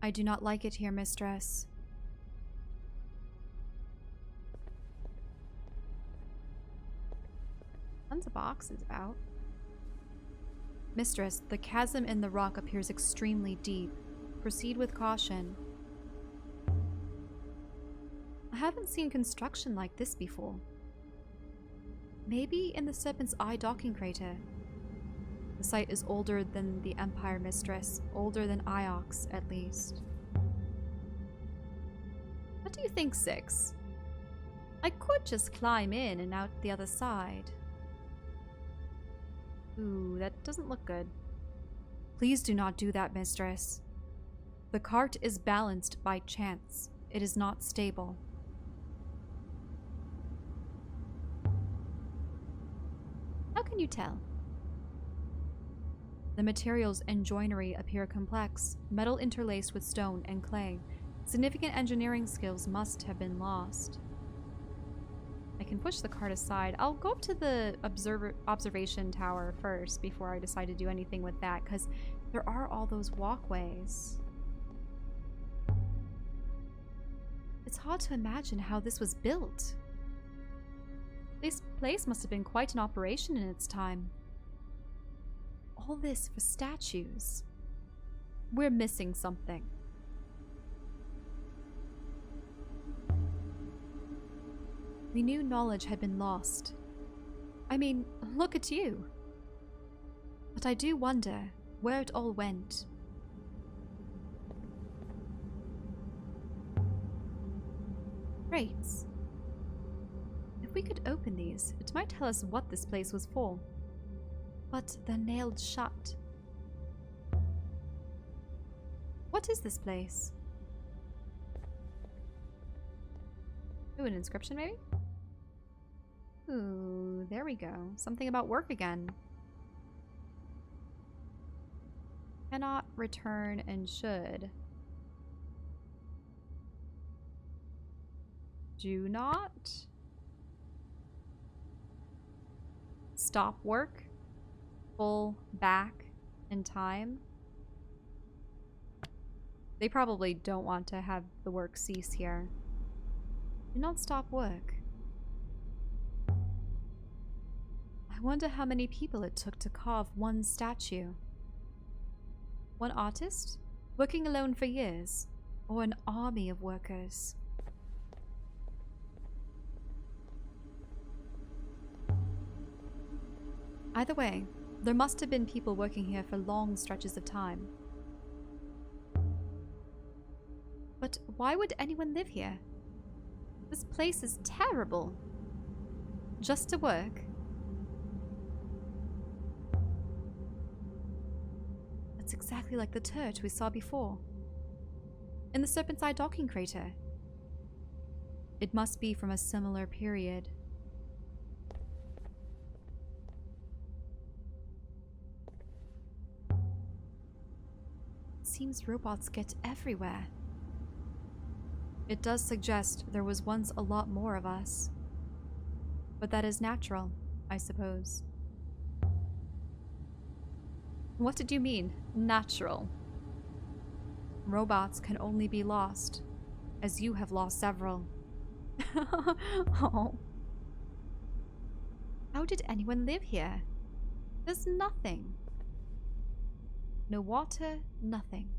I do not like it here, mistress. Tons of boxes about. Mistress, the chasm in the rock appears extremely deep. Proceed with caution. I haven't seen construction like this before. Maybe in the Serpent's Eye docking crater. The site is older than the Empire, mistress. Older than Iox, at least. What do you think, Six? I could just climb in and out the other side. Ooh, that doesn't look good. Please do not do that, mistress. The cart is balanced by chance. It is not stable. How can you tell? The materials and joinery appear complex, metal interlaced with stone and clay. Significant engineering skills must have been lost. I can push the cart aside. I'll go up to the observation tower first before I decide to do anything with that, because there are all those walkways. It's hard to imagine how this was built. This place must have been quite an operation in its time. All this for statues. We're missing something. We knew knowledge had been lost. I mean, look at you. But I do wonder where it all went. Crates. If we could open these, it might tell us what this place was for. But they're nailed shut. What is this place? Ooh, an inscription maybe? Ooh, there we go. Something about work again. Cannot return and should. Do not. Stop work. Pull back in time. They probably don't want to have the work cease here. Do not stop work. I wonder how many people it took to carve one statue. One artist? Working alone for years? Or an army of workers? Either way, there must have been people working here for long stretches of time. But why would anyone live here? This place is terrible. Just to work? That's exactly like the turret we saw before. In the Serpent's Eye docking crater. It must be from a similar period. It seems robots get everywhere. It does suggest there was once a lot more of us. But that is natural, I suppose. What did you mean, natural? Robots can only be lost, as you have lost several. Oh. How did anyone live here? There's nothing. No water, nothing.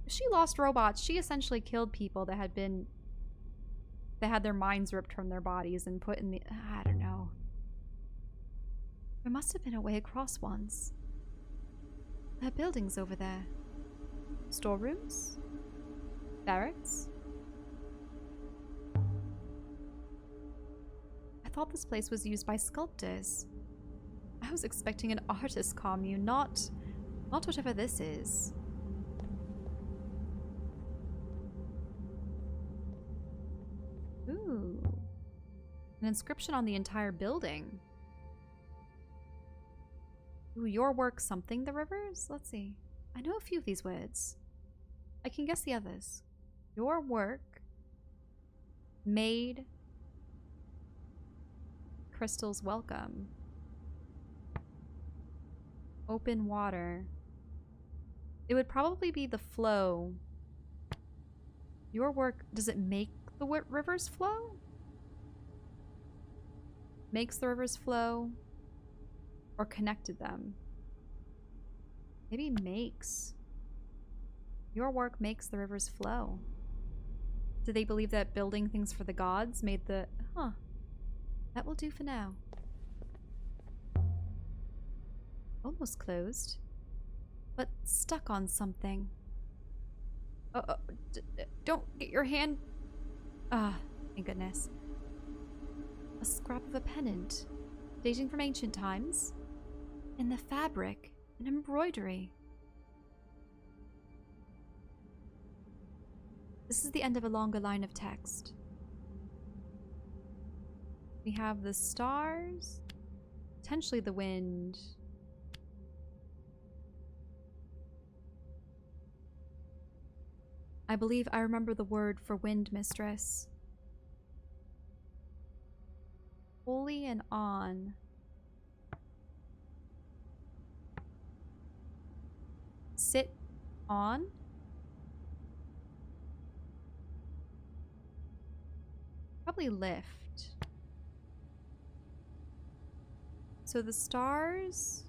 If she lost robots, she essentially killed people that had their minds ripped from their bodies and put in the... I don't know. There must have been a way across once. There are buildings over there. Storerooms? Barracks? I thought this place was used by sculptors. I was expecting an artist commune, not whatever this is. Ooh. An inscription on the entire building. Ooh, your work something the rivers? Let's see. I know a few of these words. I can guess the others. Your work made crystals welcome. Open water. It would probably be the flow Your work, does it make the rivers flow? Makes the rivers flow? Or connected them? Maybe makes. Your work makes the rivers flow. Do they believe that building things for the gods made the... Huh. That will do for now. Almost closed. But stuck on something. Don't get your hand... Ah, thank goodness. A scrap of a pennant. Dating from ancient times. In the fabric. An embroidery. This is the end of a longer line of text. We have the stars. Potentially the wind. I believe I remember the word for wind, mistress. Holy and on. Sit on? Probably lift. So the stars,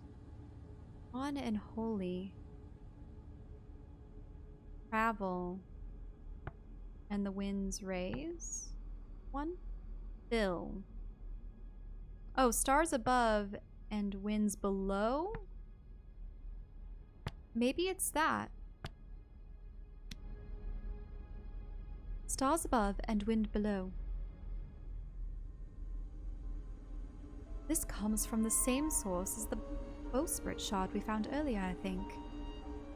on and holy, travel, and the winds raise. One, fill. Oh, stars above and winds below? Maybe it's that. Stars above and wind below. This comes from the same source as the bowsprit shard we found earlier, I think.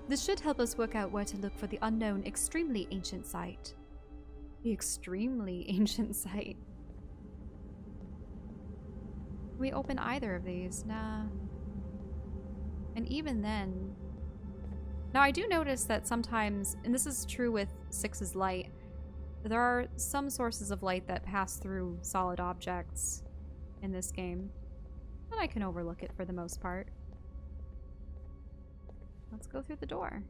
This should help us work out where to look for the unknown, extremely ancient site. The extremely ancient site. Can we open either of these? Nah. And even then... Now, I do notice that sometimes, and this is true with 6's light, there are some sources of light that pass through solid objects in this game. But I can overlook it for the most part. Let's go through the door.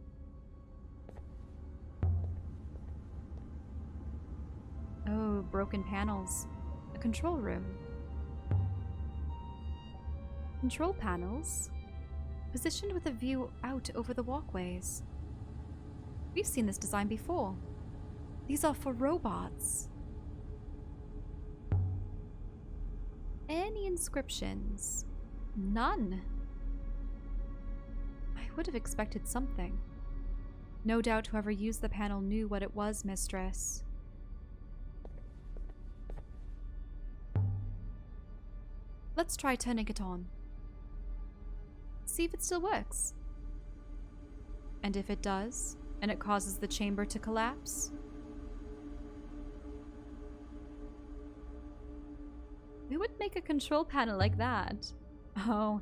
Oh, broken panels. A control room. Control panels? Positioned with a view out over the walkways. We've seen this design before. These are for robots. Any inscriptions? None. I would have expected something. No doubt whoever used the panel knew what it was, mistress. Let's try turning it on. See if it still works. And if it does, and it causes the chamber to collapse? Who would make a control panel like that? Oh,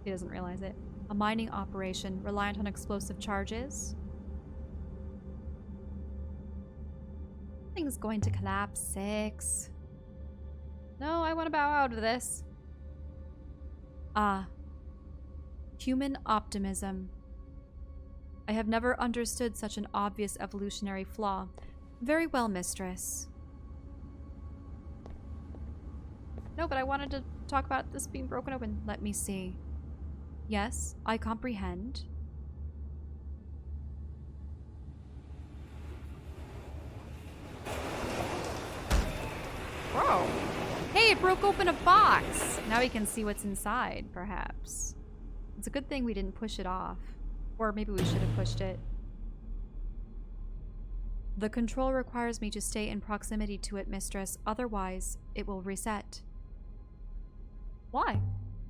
he doesn't realize it. A mining operation reliant on explosive charges. Thing's going to collapse, 6. No, I want to bow out of this. Ah. Human optimism. I have never understood such an obvious evolutionary flaw. Very well, mistress. No, but I wanted to talk about this being broken open. Let me see. Yes, I comprehend. Whoa. Hey, it broke open a box! Now we can see what's inside, perhaps. It's a good thing we didn't push it off. Or maybe we should have pushed it. The control requires me to stay in proximity to it, mistress. Otherwise, it will reset. Why?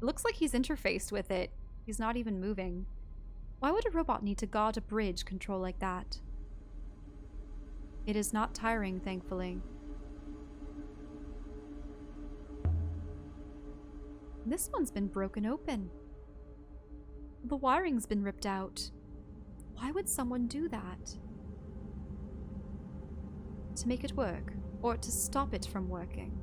It looks like he's interfaced with it. He's not even moving. Why would a robot need to guard a bridge control like that? It is not tiring, thankfully. This one's been broken open. The wiring's been ripped out. Why would someone do that? To make it work, or to stop it from working?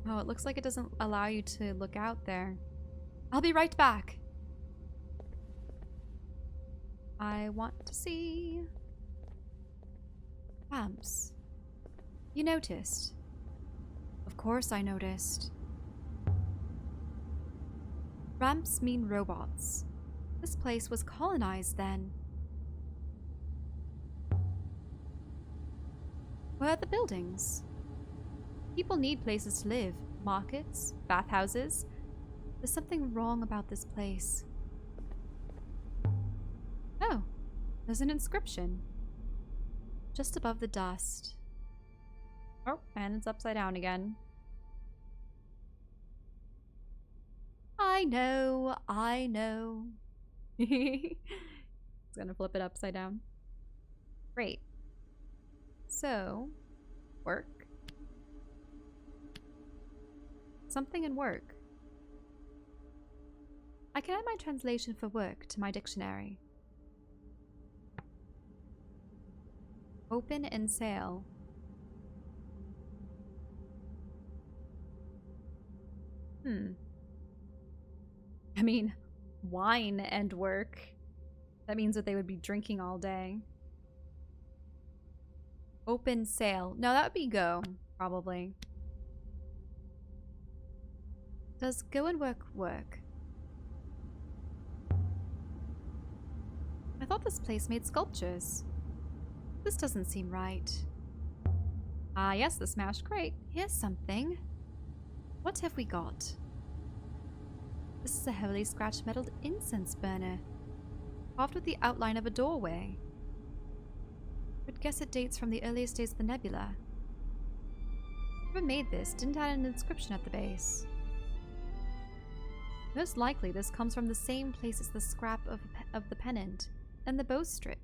Oh, it looks like it doesn't allow you to look out there. I'll be right back. I want to see. Ramps. You noticed? Of course I noticed. Ramps mean robots. This place was colonized then. Where are the buildings? People need places to live. Markets, bathhouses. There's something wrong about this place. Oh, there's an inscription. Just above the dust. Oh, and it's upside down again. I know, I know. It's gonna flip it upside down. Great. So, work. Something in work. I can add my translation for work to my dictionary. Open and sail. I mean, wine and work. That means that they would be drinking all day. Open sail. No, that would be go, probably. Does go and work work? I thought this place made sculptures. This doesn't seem right. Ah, yes, the smashed crate. Here's something. What have we got? This is a heavily scratched metal incense burner, carved with the outline of a doorway. Would guess it dates from the earliest days of the Nebula. Whoever made this didn't add an inscription at the base. Most likely this comes from the same place as the scrap of the pennant and the bowsprit.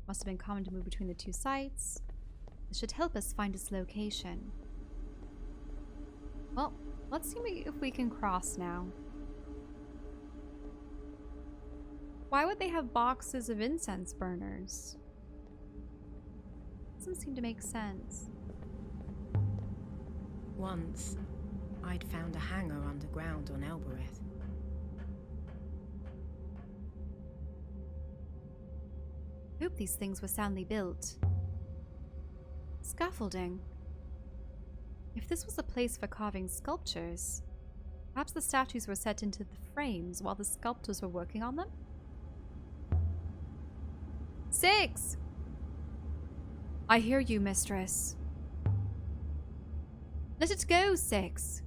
Must have been common to move between the two sites. This should help us find its location. Well, let's see if we can cross now. Why would they have boxes of incense burners? Doesn't seem to make sense. Once, I'd found a hangar underground on Elbereth. I hope these things were soundly built. Scaffolding. If this was a place for carving sculptures, perhaps the statues were set into the frames while the sculptors were working on them? 6! I hear you, mistress. Let it go, 6.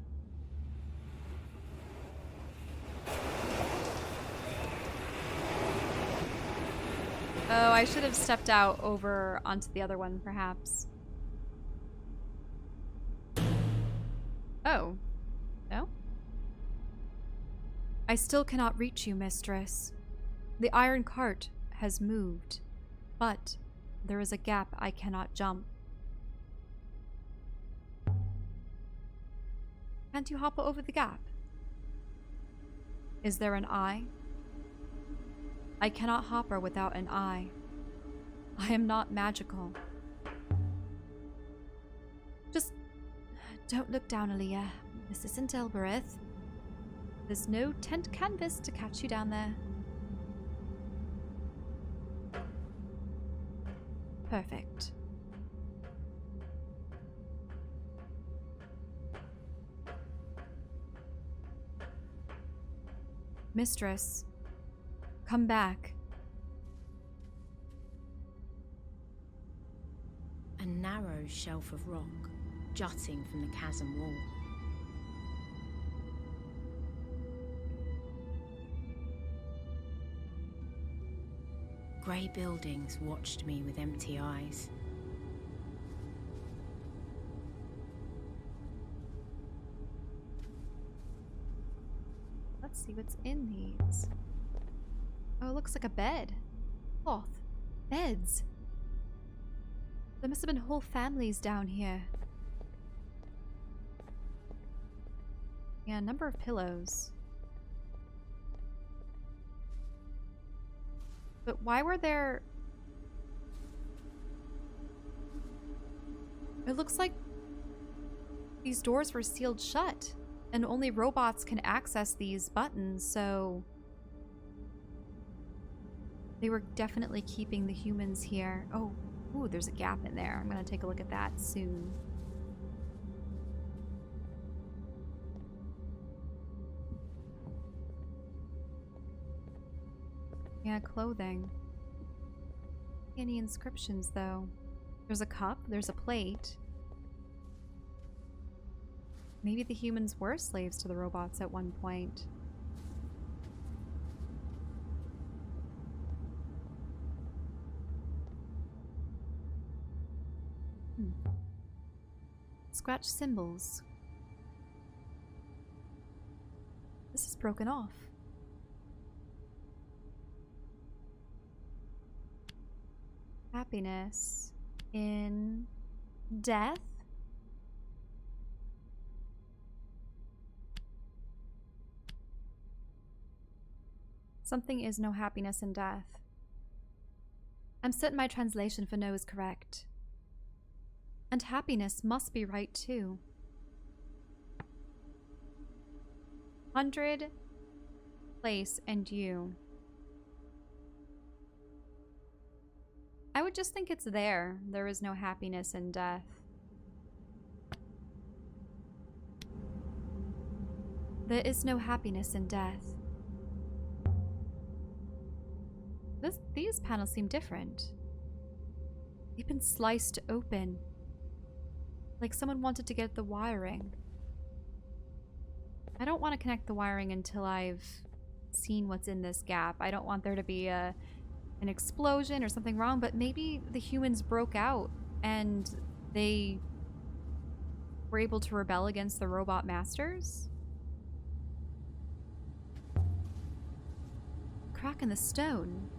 Oh, I should have stepped out over onto the other one, perhaps. Oh. No? I still cannot reach you, mistress. The iron cart has moved, but there is a gap I cannot jump. Can't you hop over the gap? Is there an eye? I cannot hop her without an eye. I am not magical. Just don't look down, Aliya. This isn't Elbereth. There's no tent canvas to catch you down there. Perfect. Mistress, come back. A narrow shelf of rock jutting from the chasm wall. Grey buildings watched me with empty eyes. Let's see what's in these. Oh, it looks like a bed. Cloth. Beds. There must have been whole families down here. Yeah, a number of pillows. But why were there... It looks like these doors were sealed shut. And only robots can access these buttons, so they were definitely keeping the humans here. Oh, ooh, there's a gap in there. I'm gonna take a look at that soon. Yeah, clothing. Any inscriptions, though? There's a cup, there's a plate. Maybe the humans were slaves to the robots at one point. Scratch symbols. This is broken off. Happiness in death? Something is no happiness in death. I'm certain my translation for no is correct. And happiness must be right too. 100, place, and you. I would just think it's there. There is no happiness in death. There is no happiness in death. These panels seem different. They've been sliced open. Like someone wanted to get the wiring. I don't want to connect the wiring until I've seen what's in this gap. I don't want there to be an explosion or something wrong, but maybe the humans broke out and they were able to rebel against the robot masters? Crack in the stone.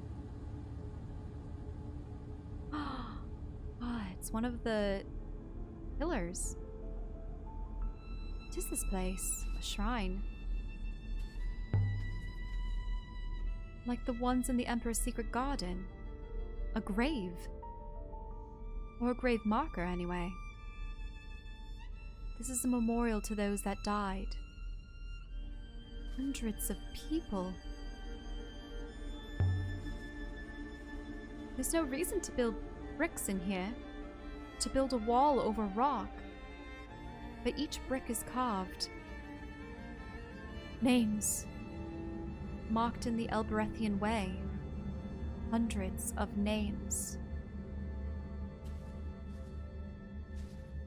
Ah, it's one of the pillars. What is this place? A shrine. Like the ones in the Emperor's secret garden. A grave. Or a grave marker, anyway. This is a memorial to those that died. Hundreds of people. There's no reason to build bricks in here. To build a wall over rock. But each brick is carved. Names. Marked in the Elberethian way. Hundreds of names.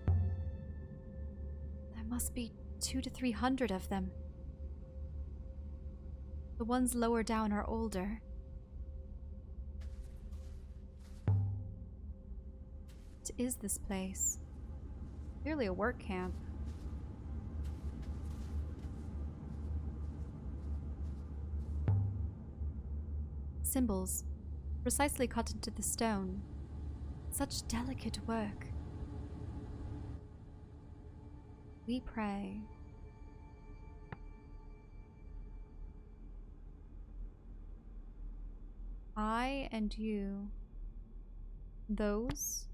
There must be 200 to 300 of them. The ones lower down are older. What is this place? Clearly a work camp. Symbols, precisely cut into the stone. Such delicate work. We pray. I and you, those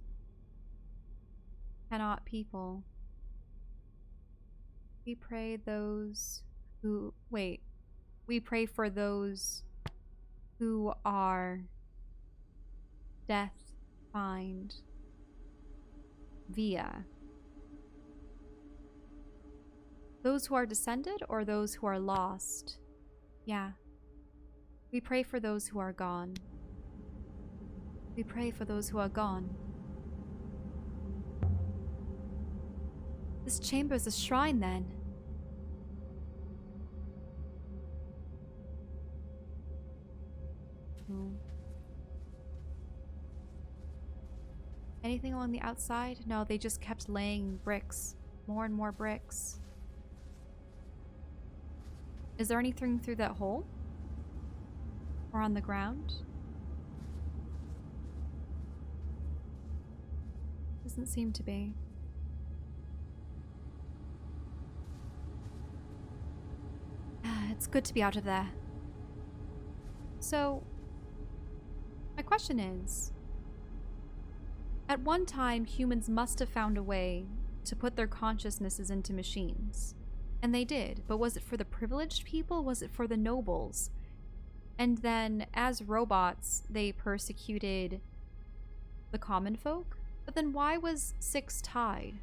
cannot people. We pray those who, wait, we pray for those who are death find via. Those who are descended or those who are lost? Yeah. We pray for those who are gone. We pray for those who are gone. This chamber is a shrine, then. Anything along the outside? No, they just kept laying bricks. More and more bricks. Is there anything through that hole? Or on the ground? Doesn't seem to be. It's good to be out of there. So, my question is, at one time, humans must have found a way to put their consciousnesses into machines. And they did, but was it for the privileged people? Was it for the nobles? And then, as robots, they persecuted the common folk? But then why was 6 tied?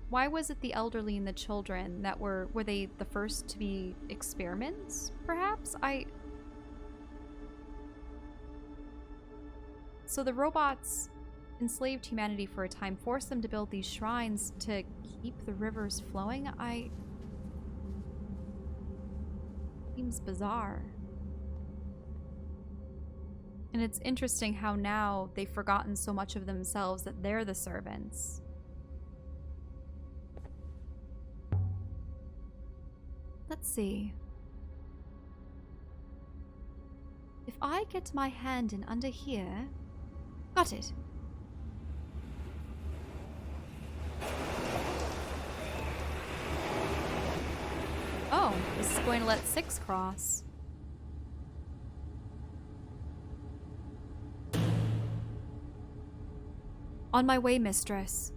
Why was it the elderly and the children that were they the first to be experiments, perhaps? So the robots enslaved humanity for a time, forced them to build these shrines to keep the rivers flowing? Seems bizarre. And it's interesting how now they've forgotten so much of themselves that they're the servants. Let's see. If I get my hand in under here... Got it. Oh, this is going to let 6 cross. On my way, mistress.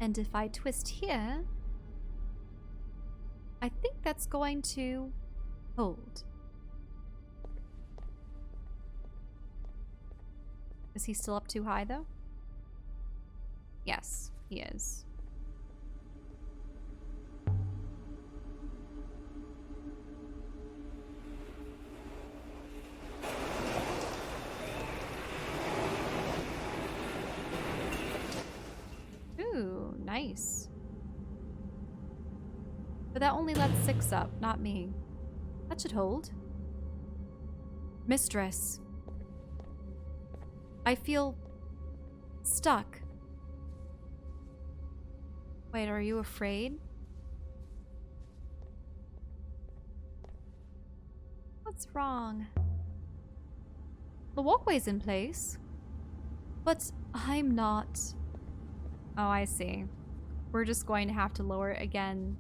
And if I twist here, I think that's going to hold. Is he still up too high, though? Yes, he is. Ooh, nice. But that only lets 6 up, not me. That should hold. Mistress. I feel stuck. Wait, are you afraid? What's wrong? The walkway's in place. But I'm not. Oh, I see. We're just going to have to lower it again.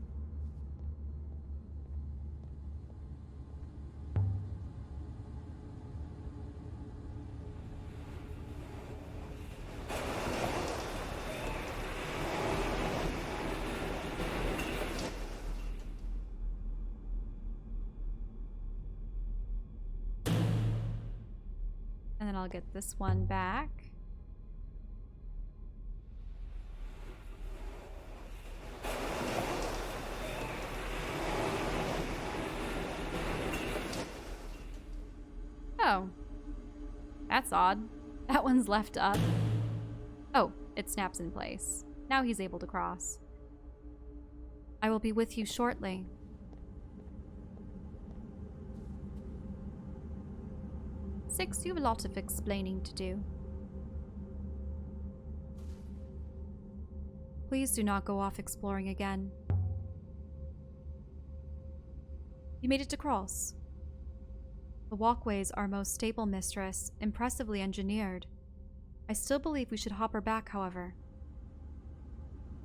And then I'll get this one back. Oh. That's odd. That one's left up. Oh, it snaps in place. Now he's able to cross. I will be with you shortly. Six, you have a lot of explaining to do. Please do not go off exploring again. You made it to cross. The walkways are most stable, mistress, impressively engineered. I still believe we should hop her back, however.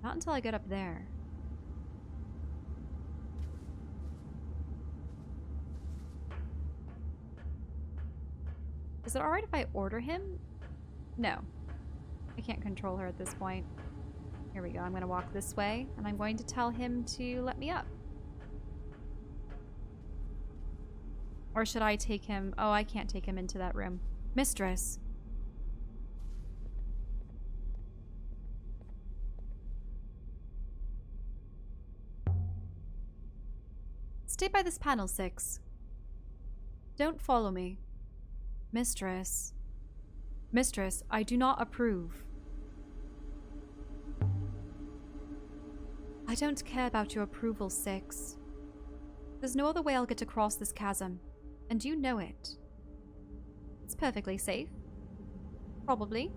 Not until I get up there. Is it alright if I order him? No. I can't control her at this point. Here we go. I'm going to walk this way, and I'm going to tell him to let me up. Or should I take him? Oh, I can't take him into that room. Mistress. Stay by this panel, Six. Don't follow me. Mistress. Mistress, I do not approve. I don't care about your approval, Six. There's no other way I'll get across this chasm, and you know it. It's perfectly safe. Probably.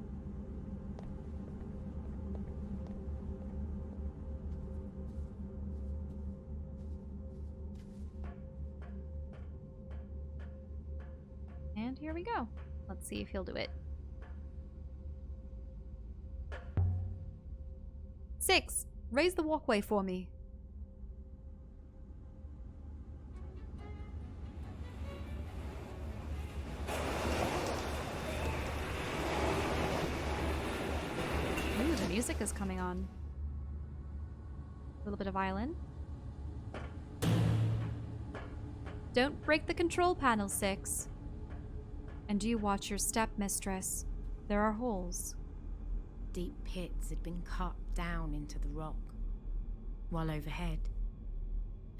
And here we go. Let's see if he'll do it. 6, raise the walkway for me. music is coming on. A little bit of violin. Don't break the control panel, 6. And you watch your step, mistress. There are holes. Deep pits had been cut down into the rock, while overhead,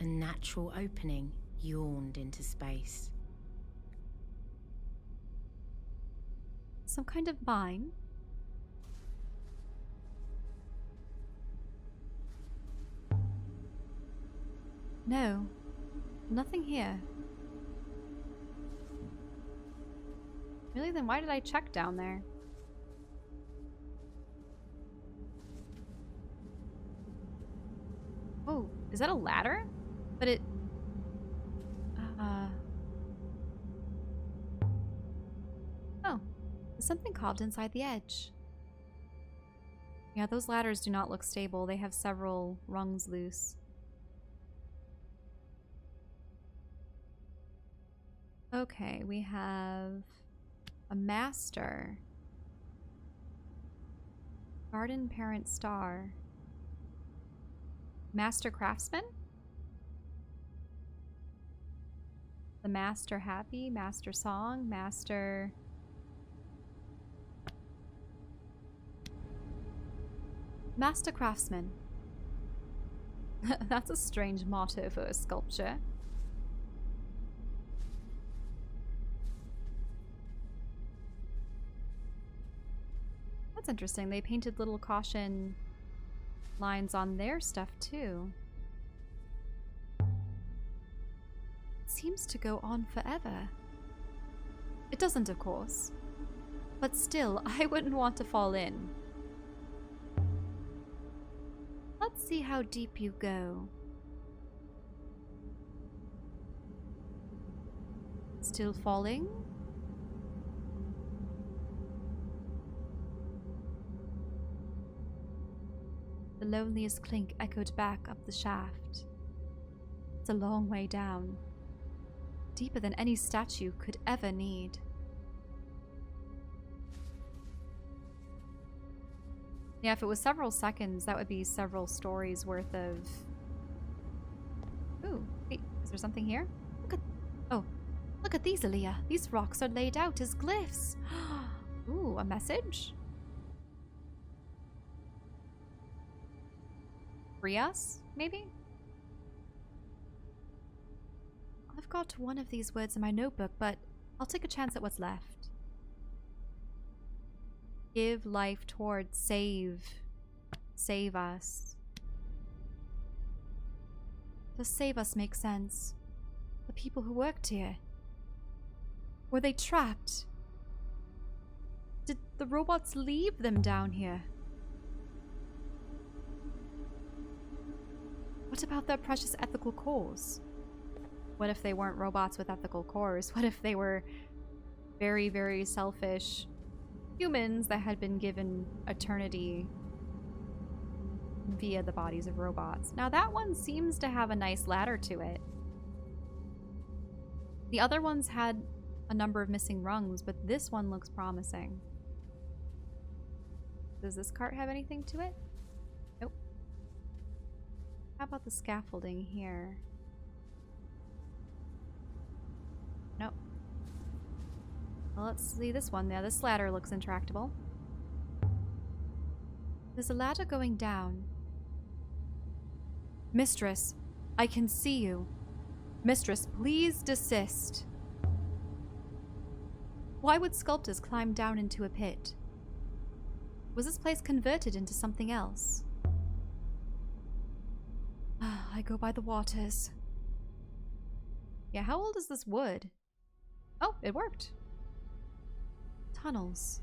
a natural opening yawned into space. Some kind of mine? No, nothing here. Really? Then why did I check down there? Oh, is that a ladder? But it... Oh, there's something carved inside the edge. Yeah, those ladders do not look stable. They have several rungs loose. Okay, we have a master. Garden parent star. Master craftsman? The master happy, master song, master... Master craftsman. That's a strange motto for a sculpture. That's interesting. They painted little caution lines on their stuff too. It seems to go on forever. It doesn't, of course. But still, I wouldn't want to fall in. Let's see how deep you go. Still falling? The loneliest clink echoed back up the shaft. It's a long way down. Deeper than any statue could ever need. Yeah, if it was several seconds, that would be several stories worth of... Ooh, wait, is there something here? Look at these, Aliya. These rocks are laid out as glyphs. Ooh, a message? Free us, maybe? I've got one of these words in my notebook, but I'll take a chance at what's left. Give life towards save. Save us. Does save us make sense? The people who worked here. Were they trapped? Did the robots leave them down here? What about their precious ethical cores? What if they weren't robots with ethical cores? What if they were very, very selfish humans that had been given eternity via the bodies of robots? Now that one seems to have a nice ladder to it. The other ones had a number of missing rungs, but this one looks promising. Does this cart have anything to it? Nope. How about the scaffolding here? Nope. Well, let's see this one. Yeah, this ladder looks intractable. There's a ladder going down. Mistress, I can see you. Mistress, please desist. Why would sculptors climb down into a pit? Was this place converted into something else? I go by the waters. Yeah, how old is this wood? Oh, it worked. Tunnels.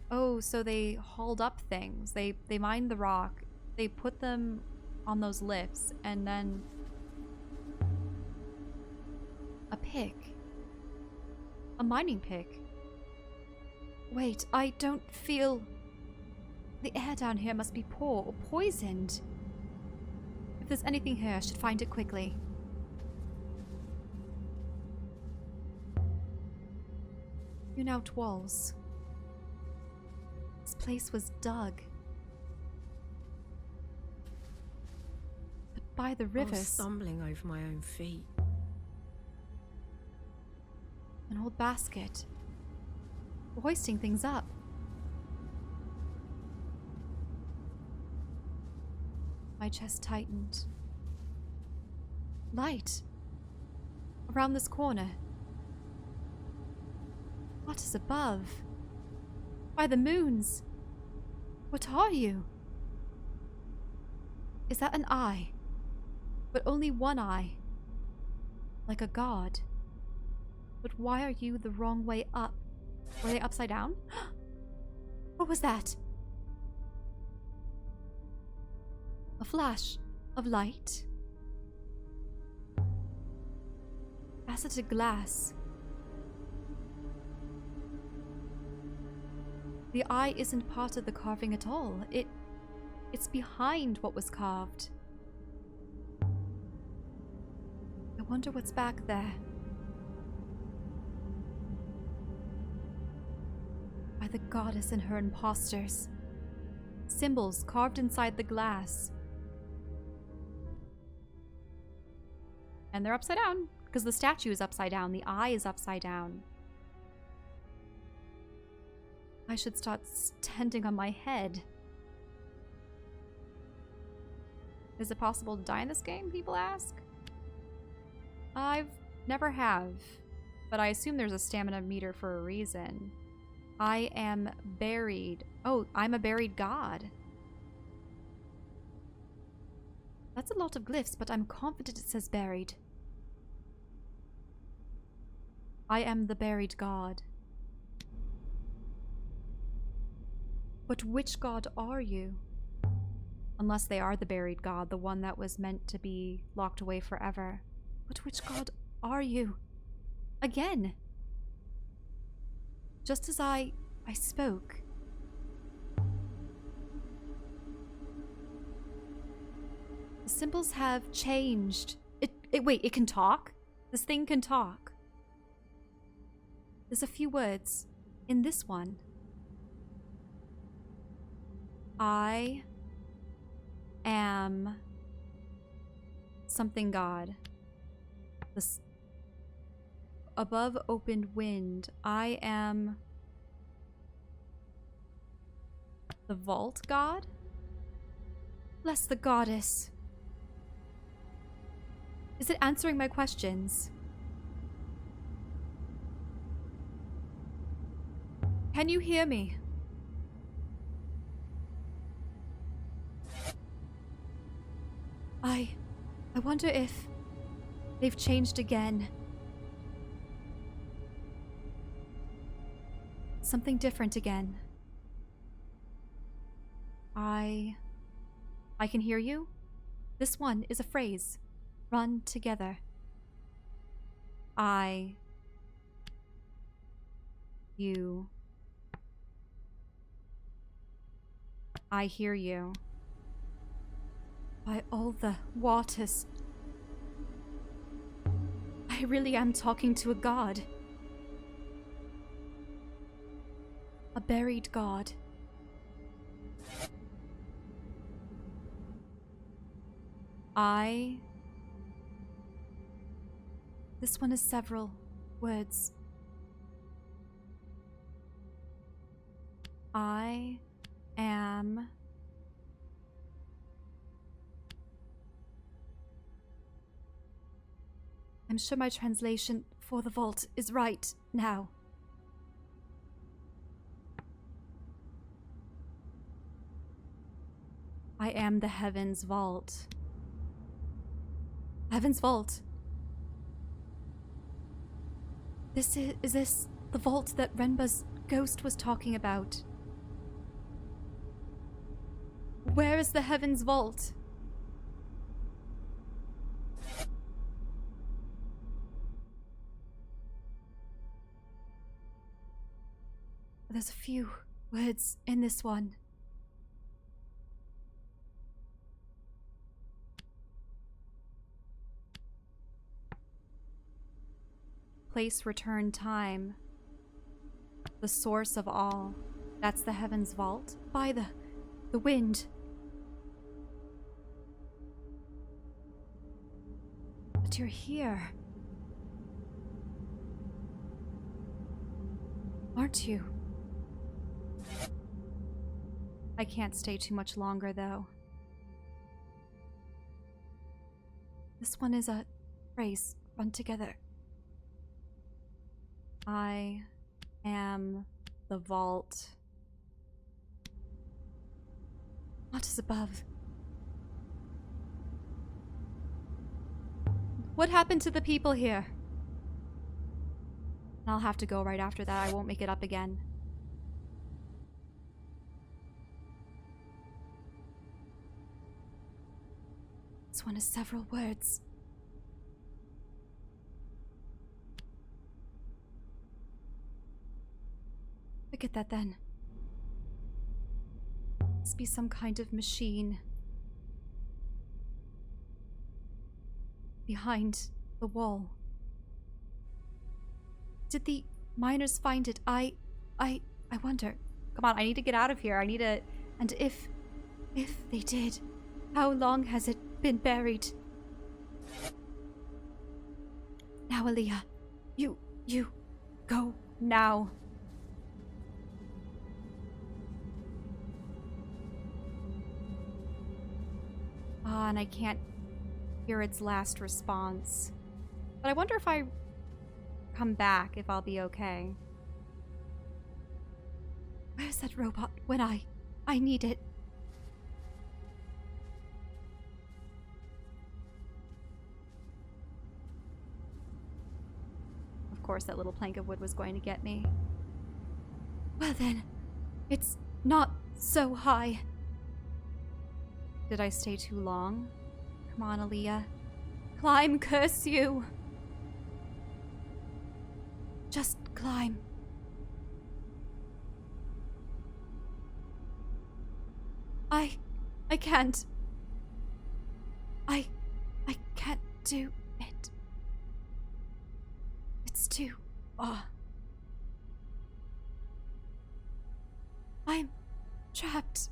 Oh, so they hauled up things. They mined the rock. They put them on those lifts, and then a pick. A mining pick. Wait, I don't feel... The air down here must be poor or poisoned. If there's anything here, I should find it quickly. Hewn out walls. place was dug. But by the I was rivers, stumbling over my own feet. an old basket. We're hoisting things up. My chest tightened. Light. Around this corner. What is above? By the moons. What are you? Is that an eye? But only one eye. Like a god. But why are you the wrong way up? Were they upside down? What was that? A flash of light. Faceted glass. The eye isn't part of the carving at all. It's behind what was carved. I wonder what's back there. By the goddess and her imposters. Symbols carved inside the glass. And they're upside down, because the statue is upside down, the eye is upside down. I should start standing on my head. Is it possible to die in this game, people ask? I've never have, but I assume there's a stamina meter for a reason. I am buried. Oh, I'm a buried god. That's a lot of glyphs, but I'm confident it says buried. I am the buried god. But which god are you? Unless they are the buried god, the one that was meant to be locked away forever. But which god are you? Again. Just as I spoke. The symbols have changed. Wait, it can talk? This thing can talk. There's a few words in this one. I am something god. This above opened wind. I am the vault god? Bless the goddess. Is it answering my questions? Can you hear me? I wonder if they've changed again. Something different again. I can hear you. This one is a phrase. Run together. You. I hear you. By all the waters. I really am talking to a god. A buried god. This one is several words. I am I'm sure my translation for the vault is right now. I am the Heaven's Vault. Heaven's Vault. Is this the vault that Renba's ghost was talking about? Where is the Heaven's Vault? There's a few words in this one. Place, return, time. The source of all. That's the heaven's vault. By the wind. But you're here. Aren't you? I can't stay too much longer, though. This one is a phrase run together. I am the vault. What is above? What happened to the people here? I'll have to go right after that. I won't make it up again. This one has several words. Forget that then. Must be some kind of machine. Behind the wall. Did the miners find it? I wonder. Come on, I need to get out of here. I need to... And if they did, how long has it been buried? Now, Aliya, you go now. Ah, and I can't hear its last response. But I wonder if I come back, if I'll be okay. Where's that robot when I need it? Of course, that little plank of wood was going to get me. Well then, it's not so high. Did I stay too long? Come on, Aliya. Climb, curse you! Just climb. I can't. I can't do it. It's too far. I'm trapped.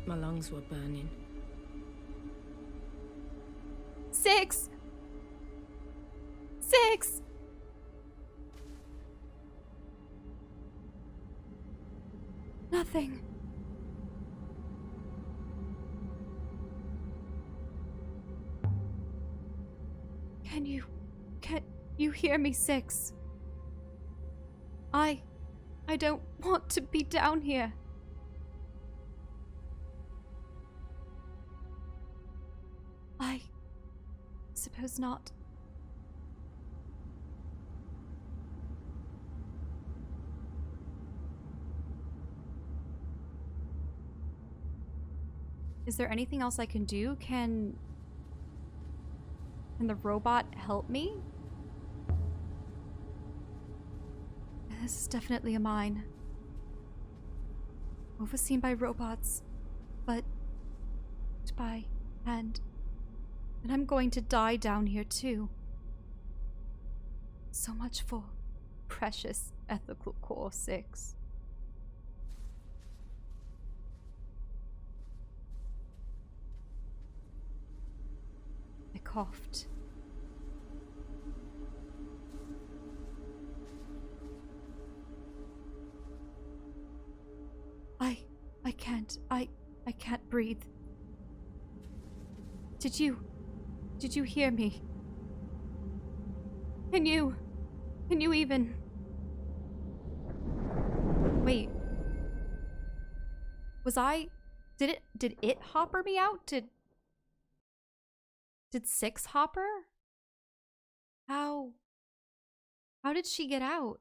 My lungs were burning. 6! Nothing. Can you hear me, 6? I don't want to be down here. I suppose not. Is there anything else I can do? Can the robot help me? This is definitely a mine. Overseen by robots, but by hand. And I'm going to die down here too. So much for precious ethical core 6. I coughed. I can't breathe. Did you hear me? Can you even... Wait. Did it hopper me out? Did 6 hopper? How did she get out?